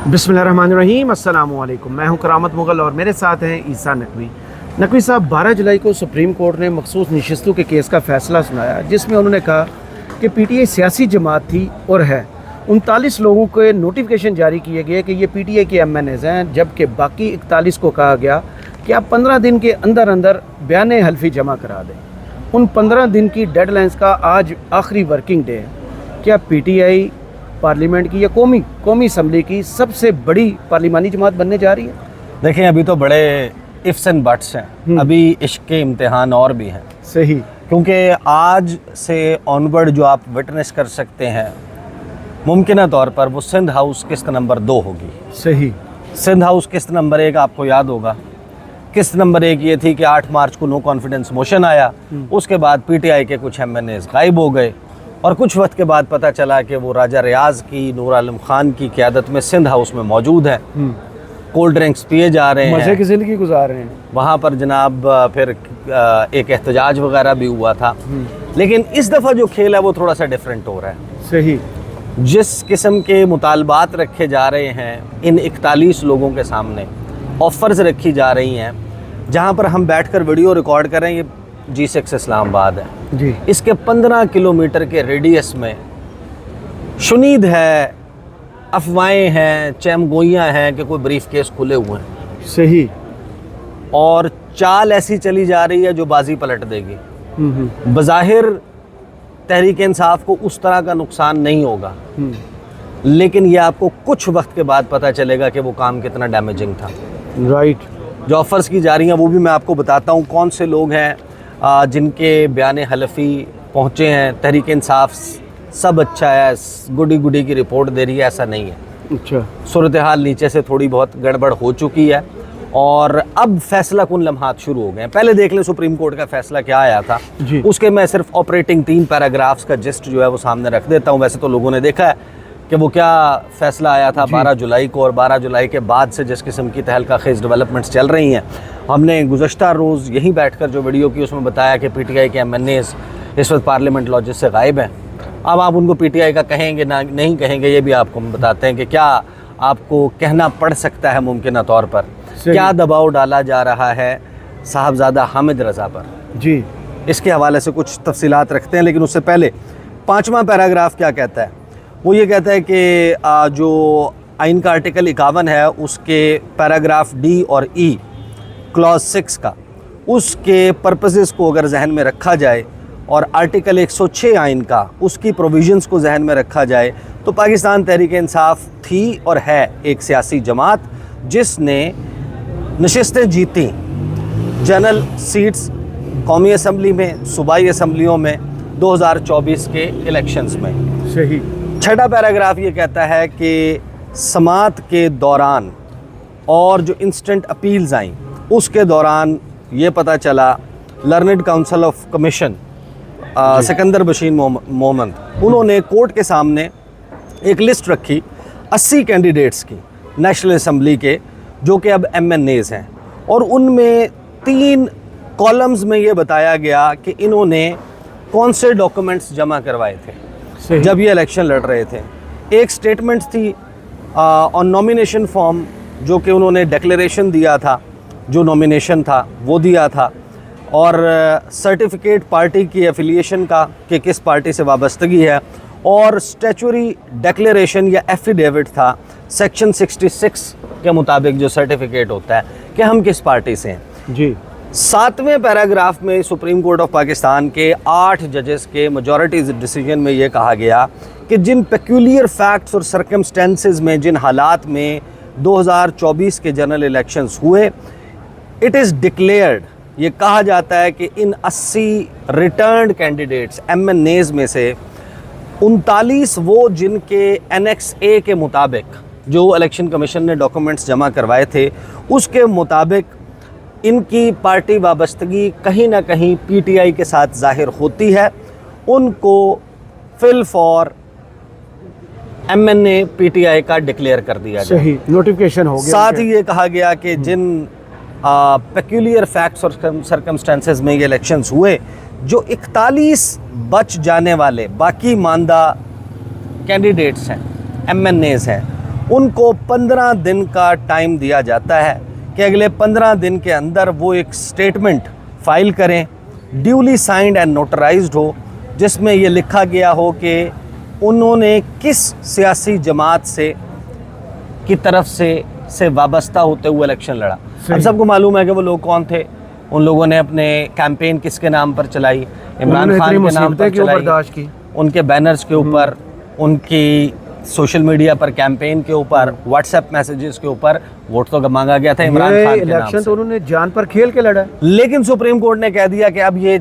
बिस्मिल्लाहिर्रहमानिर्रहीम, अस्सलाम वालेकुम। मैं हूं करामत मुग़ल और मेरे साथ हैं ईसा नकवी। नकवी साहब, 12 जुलाई को सुप्रीम कोर्ट ने मखसूस नशिस्तों के केस का फ़ैसला सुनाया, जिसमें उन्होंने कहा कि पीटीआई सियासी जमात थी और है। 39 लोगों के नोटिफिकेशन जारी किए गए कि ये पीटीआई के MNAs हैं, जबकि बाकी 41 को कहा गया कि आप 15 दिन के अंदर अंदर बयान हल्फी जमा करा दें। उन 15 दिन की डेडलाइंस का आज आखिरी वर्किंग डे है। क्या पीटीआई पार्लियामेंट की या कौमी असम्बली की सबसे बड़ी पार्लिमानी जमात बनने जा रही है? देखें, अभी तो बड़े इफ्स एंड बट्स हैं, अभी इश्क के इम्तिहान और भी हैं। सही, क्योंकि आज से ऑनवर्ड जो आप विटनेस कर सकते हैं, मुमकिन तौर पर वो सिंध हाउस किस्त नंबर 2 होगी। सही। सिंध हाउस किस्त नंबर 1 आपको याद होगा। किस्त नंबर 1 ये थी कि 8 मार्च को नो कॉन्फिडेंस मोशन आया, उसके बाद पीटीआई के कुछ MNAs गायब हो गए और कुछ वक्त के बाद पता चला कि वो राजा रियाज की, नूर आलम खान की क़यादत में सिंध हाउस में मौजूद हैं। कोल्ड ड्रिंक्स पिए जा रहे हैं, मज़े की ज़िंदगी गुजार रहे हैं। वहाँ पर जनाब फिर एक एहतजाज वगैरह भी हुआ था। लेकिन इस दफ़ा जो खेल है वो थोड़ा सा डिफरेंट हो रहा है। सही। जिस किस्म के मुतालबात रखे जा रहे हैं इन 41 लोगों के सामने, ऑफ़र्स रखी जा रही हैं, जहाँ पर हम बैठकर वीडियो रिकॉर्ड कर रहे हैं, ये G6 इस्लामाबाद है जी। इसके 15 किलोमीटर के रेडियस में शुनीद है, अफवाहें हैं, चैमगोइयाँ हैं कि कोई ब्रीफ केस खुले हुए हैं। सही। और चाल ऐसी चली जा रही है जो बाजी पलट देगी। बज़ाहिर तहरीक इंसाफ को उस तरह का नुकसान नहीं होगा, लेकिन ये आपको कुछ वक्त के बाद पता चलेगा कि वो काम कितना डैमेजिंग था। राइट। जो ऑफ़र्स की जा रही हैं वो भी मैं आपको बताता हूँ कौन से लोग हैं जिनके बयान हलफ़ी पहुँचे हैं। तहरीक इंसाफ सब अच्छा है, गुडी गुडी की रिपोर्ट दे रही है, ऐसा नहीं है। अच्छा। सूरत हाल नीचे से थोड़ी बहुत गड़बड़ हो चुकी है और अब फैसला कुन लम्हात शुरू हो गए हैं। पहले देख लें सुप्रीम कोर्ट का फैसला क्या आया था जी। उसके मैं सिर्फ ऑपरेटिंग 3 पैराग्राफ्स का जिस्ट जो है वो सामने रख देता हूँ। वैसे तो लोगों ने देखा है कि वो क्या फ़ैसला आया था 12 जुलाई को, और 12 जुलाई के बाद से जिस किस्म की तहलका खेज़ डेवलपमेंट्स चल रही हैं, हमने गुज़श्ता रोज़ यहीं बैठकर जो वीडियो की उसमें बताया कि पीटीआई के MNAs इस वक्त पार्लियामेंट लॉजेस से गायब हैं। अब आप उनको पीटीआई का कहेंगे ना नहीं कहेंगे, ये भी आपको हम बताते हैं कि क्या आपको कहना पड़ सकता है मुमकिन तौर पर। क्या दबाव डाला जा रहा है साहबजादा हामिद रज़ा पर जी, इसके हवाले से कुछ तफसीलात रखते हैं। लेकिन उससे पहले 5वां पैराग्राफ क्या कहता है? वो ये कहता है कि जो आइन का आर्टिकल 51 है उसके पैराग्राफ D और E क्लॉज 6 का, उसके पर्पसेस को अगर जहन में रखा जाए और आर्टिकल 106 आइन का उसकी प्रोविजंस को जहन में रखा जाए, तो पाकिस्तान तहरीक इंसाफ थी और है एक सियासी जमात जिसने नशिस्तें जीती जनरल सीट्स कौमी असम्बली में, सूबाई असम्बलियों में 2024 के इलेक्शंस में। सही। 6वां पैराग्राफ ये कहता है कि समात के दौरान और जो इंस्टेंट अपील्स आई उसके दौरान ये पता चला learned council of commission Sikandar Bashir Mohammad, उन्होंने कोर्ट के सामने एक लिस्ट रखी 80 कैंडिडेट्स की नेशनल असम्बली के, जो कि अब MNAs हैं, और उनमें 3 कॉलम्स में ये बताया गया कि इन्होंने कौन से डॉक्यूमेंट्स जमा करवाए थे जब ये इलेक्शन लड़ रहे थे। एक स्टेटमेंट थी ऑन नॉमिनेशन फॉर्म, जो कि उन्होंने डिक्लेरेशन दिया था, जो नॉमिनेशन था वो दिया था, और सर्टिफिकेट पार्टी की एफिलिएशन का कि किस पार्टी से वाबस्तगी है, और स्टैचुरी डिक्लेरेशन या एफिडेविट था सेक्शन 66 के मुताबिक जो सर्टिफिकेट होता है कि हम किस पार्टी से हैं। जी। 7वें पैराग्राफ में सुप्रीम कोर्ट ऑफ पाकिस्तान के 8 जजेस के मेजॉरिटी डिसीजन में ये कहा गया कि जिन पेक्यूलियर फैक्ट्स और सर्कमस्टेंसेस में, जिन हालात में 2024 के जनरल इलेक्शंस हुए, इट इज़ डिक्लेयर्ड, ये कहा जाता है कि इन 80 रिटर्न्ड कैंडिडेट्स MNAs में से 39 वो जिनके Annex A के मुताबिक जो इलेक्शन कमीशन ने डॉक्यूमेंट्स जमा करवाए थे उसके मुताबिक इनकी पार्टी वाबस्तगी कहीं ना कहीं पीटीआई के साथ जाहिर होती है, उनको फिल फॉर MNA पीटीआई का डिक्लेयर कर दिया गया। सही, नोटिफिकेशन हो गया। साथ ही ये कहा गया कि जिन पेक्यूलियर फैक्ट्स और सर्कमस्टेंसेस में ये इलेक्शंस हुए, जो 41 बच जाने वाले बाकी मानदा कैंडिडेट्स हैं, MNAs हैं, उनको 15 दिन का टाइम दिया जाता है कि अगले 15 दिन के अंदर वो एक स्टेटमेंट फाइल करें, ड्यूली साइंड एंड नोटराइज्ड हो, जिसमें ये लिखा गया हो कि उन्होंने किस सियासी जमात से की तरफ से वाबस्ता होते हुए इलेक्शन लड़ा। अब सबको मालूम है कि वो लोग कौन थे। उन लोगों ने अपने कैंपेन किसके नाम पर चलाई, इमरान खान के नाम पर चलाई, उनके बैनर्स के ऊपर, उनकी सोशल मीडिया पर कैंपेन के ऊपर, व्हाट्सएप मैसेजेस के ऊपर वोट तो मांगा गया था इमरान खान के नाम से। इलेक्शन तो उन्होंने जान पर खेल के लड़ा। लेकिन सुप्रीम कोर्ट ने कह दिया कि अब ये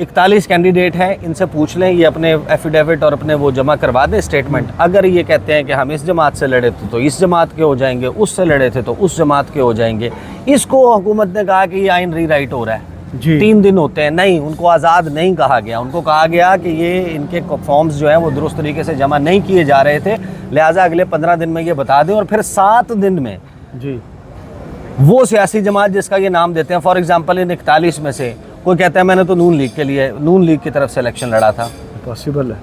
41 कैंडिडेट हैं, इनसे पूछ लें, ये अपने एफिडेविट और अपने वो जमा करवा दें स्टेटमेंट। अगर ये कहते हैं कि हम इस जमात से लड़े थे तो इस जमात के हो जाएंगे, उससे लड़े थे तो उस जमात के हो जाएंगे। इसको हुकूमत ने कहा कि ये आइन रीराइट हो रहा है, 3 दिन होते हैं। नहीं, उनको आज़ाद नहीं कहा गया। उनको कहा गया कि ये इनके फॉर्म्स जो हैं वो दुरुस्त तरीके से जमा नहीं किए जा रहे थे, लिहाजा अगले 15 दिन में ये बता दें। और फिर 7 दिन में जी वो सियासी जमात जिसका ये नाम देते हैं, फॉर एग्जांपल इन 41 में से कोई कहता है मैंने तो नून लीग के लिए, नून लीग की तरफ से इलेक्शन लड़ा था, पॉसिबल है।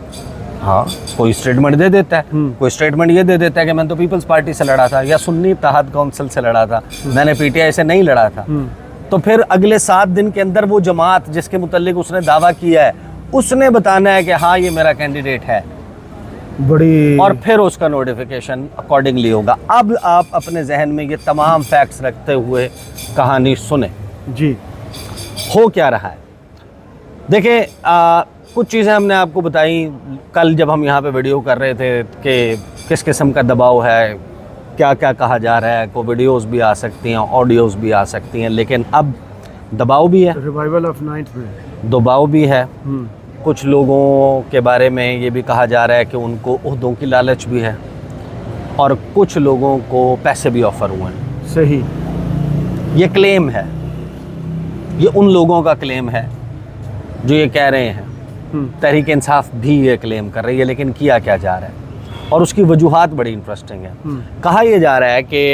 हाँ, कोई स्टेटमेंट दे देता है, कोई स्टेटमेंट ये दे देता है कि मैंने तो पीपल्स पार्टी से लड़ा था या सुन्नी इत्तेहाद काउंसिल से लड़ा था, मैंने पीटीआई से नहीं लड़ा था। तो फिर अगले 7 दिन के अंदर वो जमात जिसके मुतल्लिक उसने दावा किया है, उसने बताना है कि हाँ ये मेरा कैंडिडेट है, बड़ी, और फिर उसका नोटिफिकेशन अकॉर्डिंगली होगा। अब आप अपने जहन में ये तमाम फैक्ट्स रखते हुए कहानी सुने जी हो क्या रहा है। देखिए, कुछ चीज़ें हमने आपको बताई कल जब हम यहाँ पे वीडियो कर रहे थे कि किस किस्म का दबाव है, क्या क्या कहा जा रहा है, को वीडियोस भी आ सकती हैं, ऑडियोस भी आ सकती हैं, लेकिन अब दबाव भी है, रिवाइवल ऑफ 9th में दबाव भी है। कुछ लोगों के बारे में ये भी कहा जा रहा है कि उनको ओहदों की लालच भी है और कुछ लोगों को पैसे भी ऑफ़र हुए हैं। सही, ये क्लेम है, ये उन लोगों का क्लेम है जो ये कह रहे हैं। तहरीक इंसाफ भी ये क्लेम कर रही है, लेकिन किया क्या जा रहा है और उसकी वजूहात बड़ी इंटरेस्टिंग है। कहा यह जा रहा है कि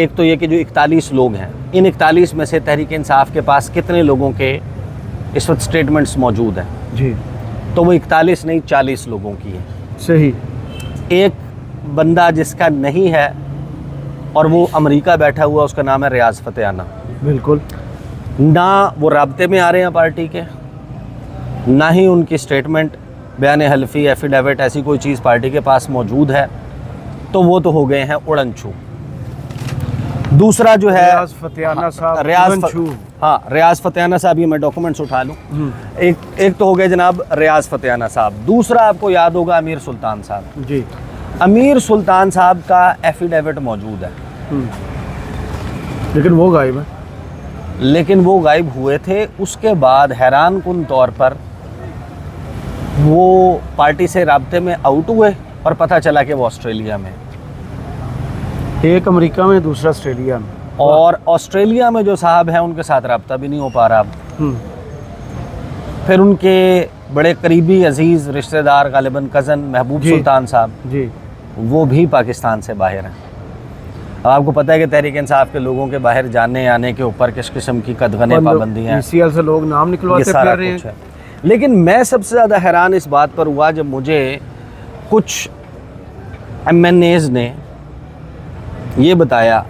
एक तो ये कि जो 41 लोग हैं, इन 41 में से तहरीक इंसाफ के पास कितने लोगों के इस वक्त स्टेटमेंट्स मौजूद हैं जी, तो वो 41 नहीं 40 लोगों की है। सही, एक बंदा जिसका नहीं है और वो अमेरिका बैठा हुआ, उसका नाम है रियाज फतेहाना। बिल्कुल, ना वो राब्ते में आ रहे हैं पार्टी के, ना ही उनकी स्टेटमेंट, बयान हल्फी, एफिडेविट ऐसी कोई चीज़ पार्टी के पास मौजूद है, तो वो तो हो गए हैं उड़नछू। दूसरा जो है रियाज फतेहाना साहब, रियाज फतेहाना साहब, ये मैं डॉक्यूमेंट्स उठा लूँ। एक तो हो गए जनाब रियाज फतेहाना साहब। दूसरा आपको याद होगा अमीर सुल्तान साहब जी। अमीर सुल्तान साहब का एफिडेविट मौजूद है, लेकिन वो गायब है। लेकिन वो गायब हुए थे। उसके बाद हैरान कुन तौर पर वो पार्टी से राब्ते में आउट हुए और पता चला कि वो ऑस्ट्रेलिया में, एक अमेरिका में, दूसरा ऑस्ट्रेलिया में, और ऑस्ट्रेलिया में जो साहब हैं उनके साथ राब्ता भी नहीं हो पा रहा। फिर उनके बड़े करीबी अजीज़ रिश्तेदार, गालिबन कज़न महबूब सुल्तान साहब जी, वो भी पाकिस्तान से बाहर हैं। अब आपको पता है कि तहरीक इंसाफ के लोगों के बाहर जाने आने के ऊपर किस किस्म की कदगने पाबंदियाँ हैं, PCL से लोग नाम निकलवाते ये सारा फिर रहे कुछ है। लेकिन मैं सबसे ज़्यादा हैरान इस बात पर हुआ जब मुझे कुछ MNAs ने ये बताया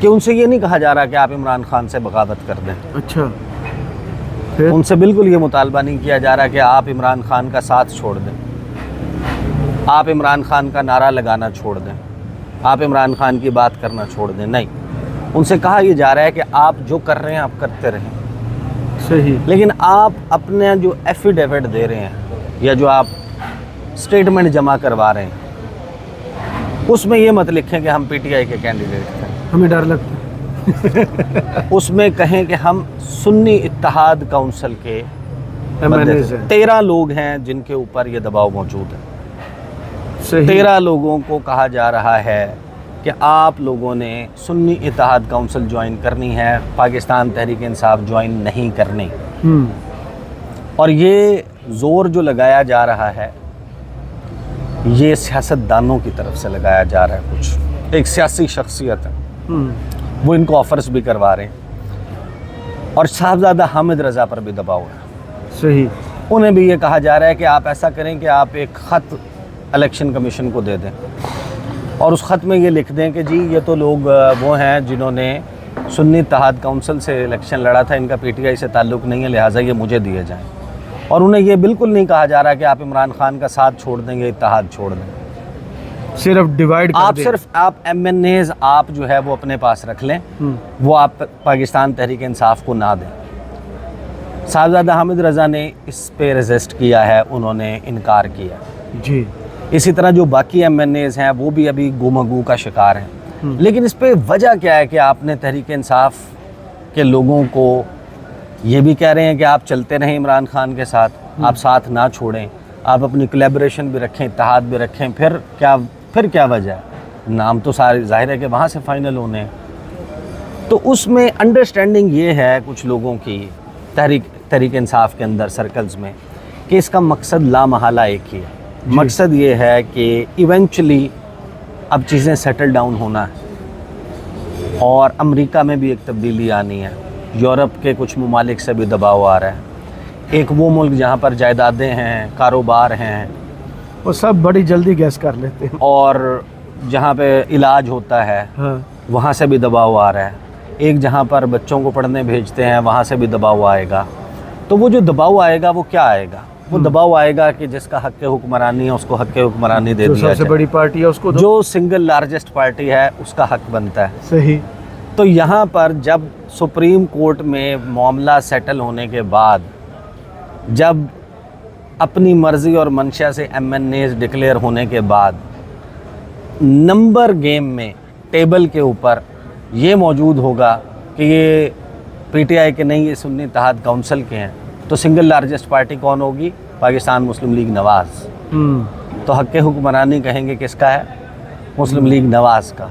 कि उनसे ये नहीं कहा जा रहा कि आप इमरान खान से बगावत कर दें। अच्छा, फिर उनसे बिल्कुल ये मुतालबा नहीं किया जा रहा कि आप इमरान खान का साथ छोड़ दें, आप इमरान खान का नारा लगाना छोड़ दें, आप इमरान खान की बात करना छोड़ दें। नहीं, उनसे कहा यह जा रहा है कि आप जो कर रहे हैं आप करते रहें, सही, लेकिन आप अपने जो एफिडेविट दे रहे हैं या जो आप स्टेटमेंट जमा करवा रहे हैं उसमें ये मत लिखें कि हम पीटीआई के कैंडिडेट थे, हमें डर लगता है। उसमें कहें कि हम सुन्नी इत्तेहाद काउंसिल के MNAs हैं। 13 लोग हैं जिनके ऊपर ये दबाव मौजूद है। सही, 13 लोगों को कहा जा रहा है कि आप लोगों ने सुन्नी इत्तेहाद काउंसिल ज्वाइन करनी है, पाकिस्तान तहरीक इंसाफ ज्वाइन नहीं करनी। और ये ज़ोर जो लगाया जा रहा है ये सियासतदानों की तरफ से लगाया जा रहा है। कुछ एक सियासी शख्सियत है, वो इनको ऑफर्स भी करवा रहे हैं और साहबजादा हामिद रज़ा पर भी दबाव है। सही, उन्हें भी ये कहा जा रहा है कि आप ऐसा करें कि आप एक ख़त इलेक्शन कमीशन को दे दें और उस ख़त में ये लिख दें कि जी ये तो लोग वो हैं जिन्होंने सुन्नी इत्तेहाद काउंसिल से इलेक्शन लड़ा था, इनका पीटीआई से ताल्लुक़ नहीं है, लिहाजा ये मुझे दिए जाएं। और उन्हें ये बिल्कुल नहीं कहा जा रहा कि आप इमरान खान का साथ छोड़ देंगे, इत्तेहाद छोड़ दें। सिर्फ डिवाइड कर आप दें। सिर्फ आप MNAs आप जो है वो अपने पास रख लें, वो आप पाकिस्तान तहरीक इंसाफ को ना दें। साहबजादा हामिद रज़ा ने इस पे रेजिस्ट किया है, उन्होंने इनकार किया जी। इसी तरह जो बाकी MNAs हैं वो भी अभी गुमगू का शिकार हैं। लेकिन इस पे वजह क्या है कि आपने तहरीक इंसाफ के लोगों को ये भी कह रहे हैं कि आप चलते रहें इमरान खान के साथ, आप साथ ना छोड़ें, आप अपनी कोलैबोरेशन भी रखें, इत्तेहाद भी रखें, फिर क्या वजह है? नाम तो सारे जाहिर है कि वहाँ से फाइनल होने हैं। तो उसमें अंडरस्टैंडिंग ये है कुछ लोगों की तहरीक इंसाफ के अंदर सर्कल्स में कि इसका मकसद लामहला एक ही है। मकसद ये है कि इवेंचुअली अब चीज़ें सेटल डाउन होना है और अमेरिका में भी एक तब्दीली आनी है, यूरोप के कुछ ममालिक से भी दबाव आ रहा है। एक वो मुल्क जहाँ पर जायदादें हैं, कारोबार हैं, वो सब बड़ी जल्दी गैस कर लेते हैं, और जहाँ पे इलाज होता है हाँ। वहाँ से भी दबाव आ रहा है। एक जहाँ पर बच्चों को पढ़ने भेजते हैं वहाँ से भी दबाव आएगा। तो वो जो दबाव आएगा वो क्या आएगा? वो दबाव आएगा कि जिसका हक़ हुक्मरानी है उसको हक़ हुक्मरानी दे दिया जाए। सबसे बड़ी पार्टी है उसको दो। जो सिंगल लार्जेस्ट पार्टी है उसका हक़ बनता है। सही। तो यहाँ पर जब सुप्रीम कोर्ट में मामला सेटल होने के बाद, जब अपनी मर्ज़ी और मंशा से MNAs डिक्लेयर होने के बाद, नंबर गेम में टेबल के ऊपर ये मौजूद होगा कि ये PTI के नहीं, ये सुन्नी इत्तेहाद काउंसिल के हैं, तो सिंगल लार्जेस्ट पार्टी कौन होगी? पाकिस्तान मुस्लिम लीग नवाज़। तो हक़ हुक्मरानी कहेंगे किसका है? मुस्लिम लीग नवाज़ का।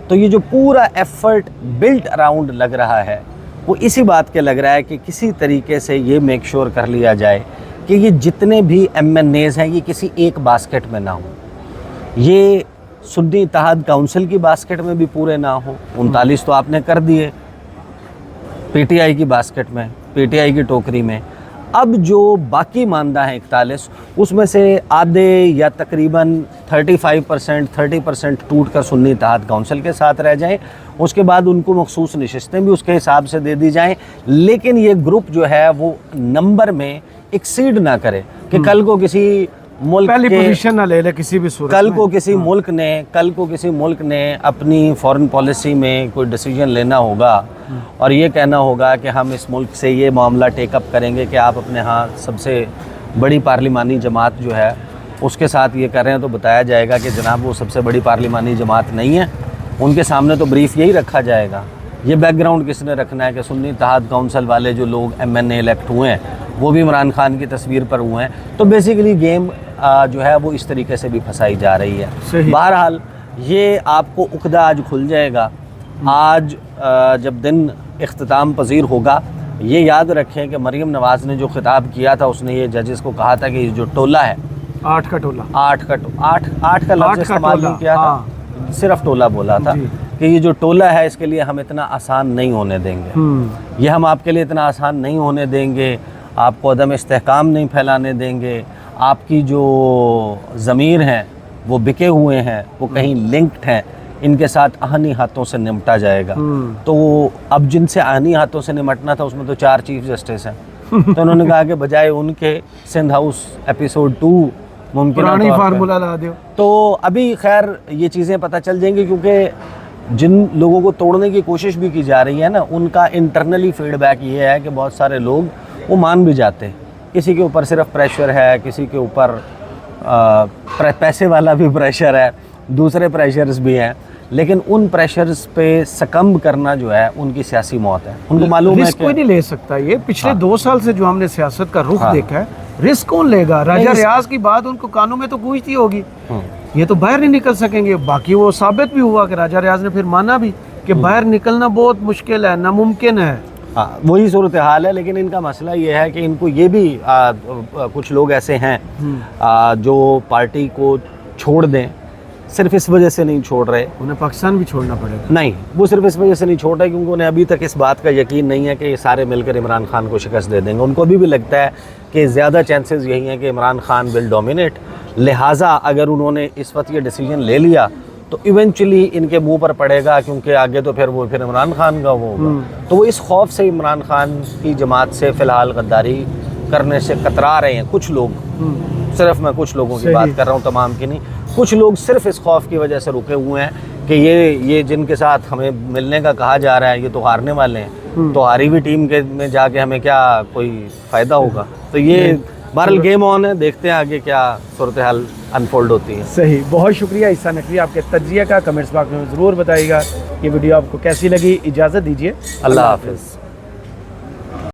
तो ये जो पूरा एफर्ट बिल्ट अराउंड लग रहा है वो इसी बात के लग रहा है कि किसी तरीके से ये मेक श्योर कर लिया जाए कि ये जितने भी MNAs हैं ये किसी एक बास्केट में ना हो, ये सुन्नी इत्तेहाद काउंसिल की बास्केट में भी पूरे ना हो। 39 तो आपने कर दिए PTI की बास्केट में, PTI की टोकरी में। अब जो बाकी मानदा हैं 41, उसमें से आधे या तकरीबन 30% टूट कर सुन्नी इत्तेहाद काउंसिल के साथ रह जाएं। उसके बाद उनको मखसूस नशिस्तें भी उसके हिसाब से दे दी जाएं, लेकिन ये ग्रुप जो है वो नंबर में एक्सीड ना करे कि कल को किसी मुल्क पहली पोजीशन ना ले ले किसी भी सूरत कल में। को किसी मुल्क ने अपनी फॉरेन पॉलिसी में कोई डिसीजन लेना होगा और ये कहना होगा कि हम इस मुल्क से ये मामला टेकअप करेंगे कि आप अपने यहाँ सबसे बड़ी पार्लिमानी जमात जो है उसके साथ ये कर रहे हैं, तो बताया जाएगा कि जनाब वो सबसे बड़ी पार्लिमानी जमात नहीं है। उनके सामने तो ब्रीफ यही रखा जाएगा। ये बैकग्राउंड किसने रखना है कि सुन्नी इत्तेहाद काउंसिल वाले जो लोग MNA इलेक्ट हुए हैं वो भी इमरान खान की तस्वीर पर हुए हैं। तो बेसिकली गेम जो है वो इस तरीके से भी फंसाई जा रही है। बहरहाल ये आपको उक़्दा आज खुल जाएगा। आज जब दिन इख्तिताम पजीर होगा, ये याद रखें कि मरीम नवाज़ ने जो खिताब किया था उसने ये जजेस को कहा था कि जो टोला है, 8 का टोला, 8 का लफ्ज़ इस्तेमाल नहीं किया था, सिर्फ टोला बोला था कि ये जो टोला है इसके लिए हम इतना आसान नहीं होने देंगे, ये हम आपके लिए इतना आसान नहीं होने देंगे, आपको अदम इस्तेहकाम नहीं फैलाने देंगे, आपकी जो ज़मीर हैं वो बिके हुए हैं, वो कहीं लिंक्ड हैं, इनके साथ आहनी हाथों से निपटा जाएगा। तो अब जिनसे आहनी हाथों से निपटना था उसमें तो 4 चीफ जस्टिस हैं। तो उन्होंने कहा कि बजाय उनके सिंध हाउस एपिसोड 2 मुमकिन फार्मूला ला दो। तो अभी खैर ये चीज़ें पता चल जाएंगी, क्योंकि जिन लोगों को तोड़ने की कोशिश भी की जा रही है ना, उनका इंटरनली फीडबैक ये है कि बहुत सारे लोग वो मान भी जाते हैं। किसी के ऊपर सिर्फ प्रेशर है, किसी के ऊपर पैसे वाला भी प्रेशर है, दूसरे प्रेशर्स भी हैं, लेकिन उन प्रेशर्स पे सकम्ब करना जो है उनकी सियासी मौत है। उनको मालूम है कि कोई नहीं ले सकता। ये पिछले 2 साल से जो हमने सियासत का रुख देखा है, रिस्क कौन लेगा? राजा रियाज की बात उनको कानों में तो गूंजती होगी, ये तो बाहर नहीं निकल सकेंगे। बाकी वो साबित भी हुआ कि राजा रियाज ने फिर माना भी कि बाहर निकलना बहुत मुश्किल है, नामुमकिन है। हाँ, वही सूरत हाल है। लेकिन इनका मसला ये है कि इनको ये भी कुछ लोग ऐसे हैं जो पार्टी को छोड़ दें, सिर्फ इस वजह से नहीं छोड़ रहे, उन्हें पाकिस्तान भी छोड़ना पड़ेगा। नहीं, वो सिर्फ इस वजह से नहीं छोड़ रहे क्योंकि उन्हें अभी तक इस बात का यकीन नहीं है कि ये सारे मिलकर इमरान खान को शिकस्त दे देंगे। उनको अभी भी लगता है कि ज़्यादा चांसेस यही हैं कि इमरान खान विल डोमिनेट। लिहाजा अगर उन्होंने इस वक्त ये डिसीजन ले लिया तो इवेंचुअली इनके मुंह पर पड़ेगा, क्योंकि आगे तो फिर इमरान खान का वो होगा। तो वो इस खौफ से इमरान खान की जमात से फ़िलहाल गद्दारी करने से कतरा रहे हैं कुछ लोग। सिर्फ मैं कुछ लोगों की बात कर रहा हूँ, तमाम की नहीं। कुछ लोग सिर्फ इस खौफ की वजह से रुके हुए हैं कि ये जिनके साथ हमें मिलने का कहा जा रहा है ये तो हारने वाले हैं, तो हारी हुई टीम के में जाके हमें क्या कोई फ़ायदा होगा। तो ये बहरहाल गेम ऑन है, देखते हैं आगे क्या सूरत हाल अनफोल्ड होती है। सही, बहुत शुक्रिया ईसा नकवी आपके तज्जिया का। कमेंट्स बॉक्स में ज़रूर बताइएगा ये वीडियो आपको कैसी लगी। इजाज़त दीजिए, अल्लाह हाफिज़।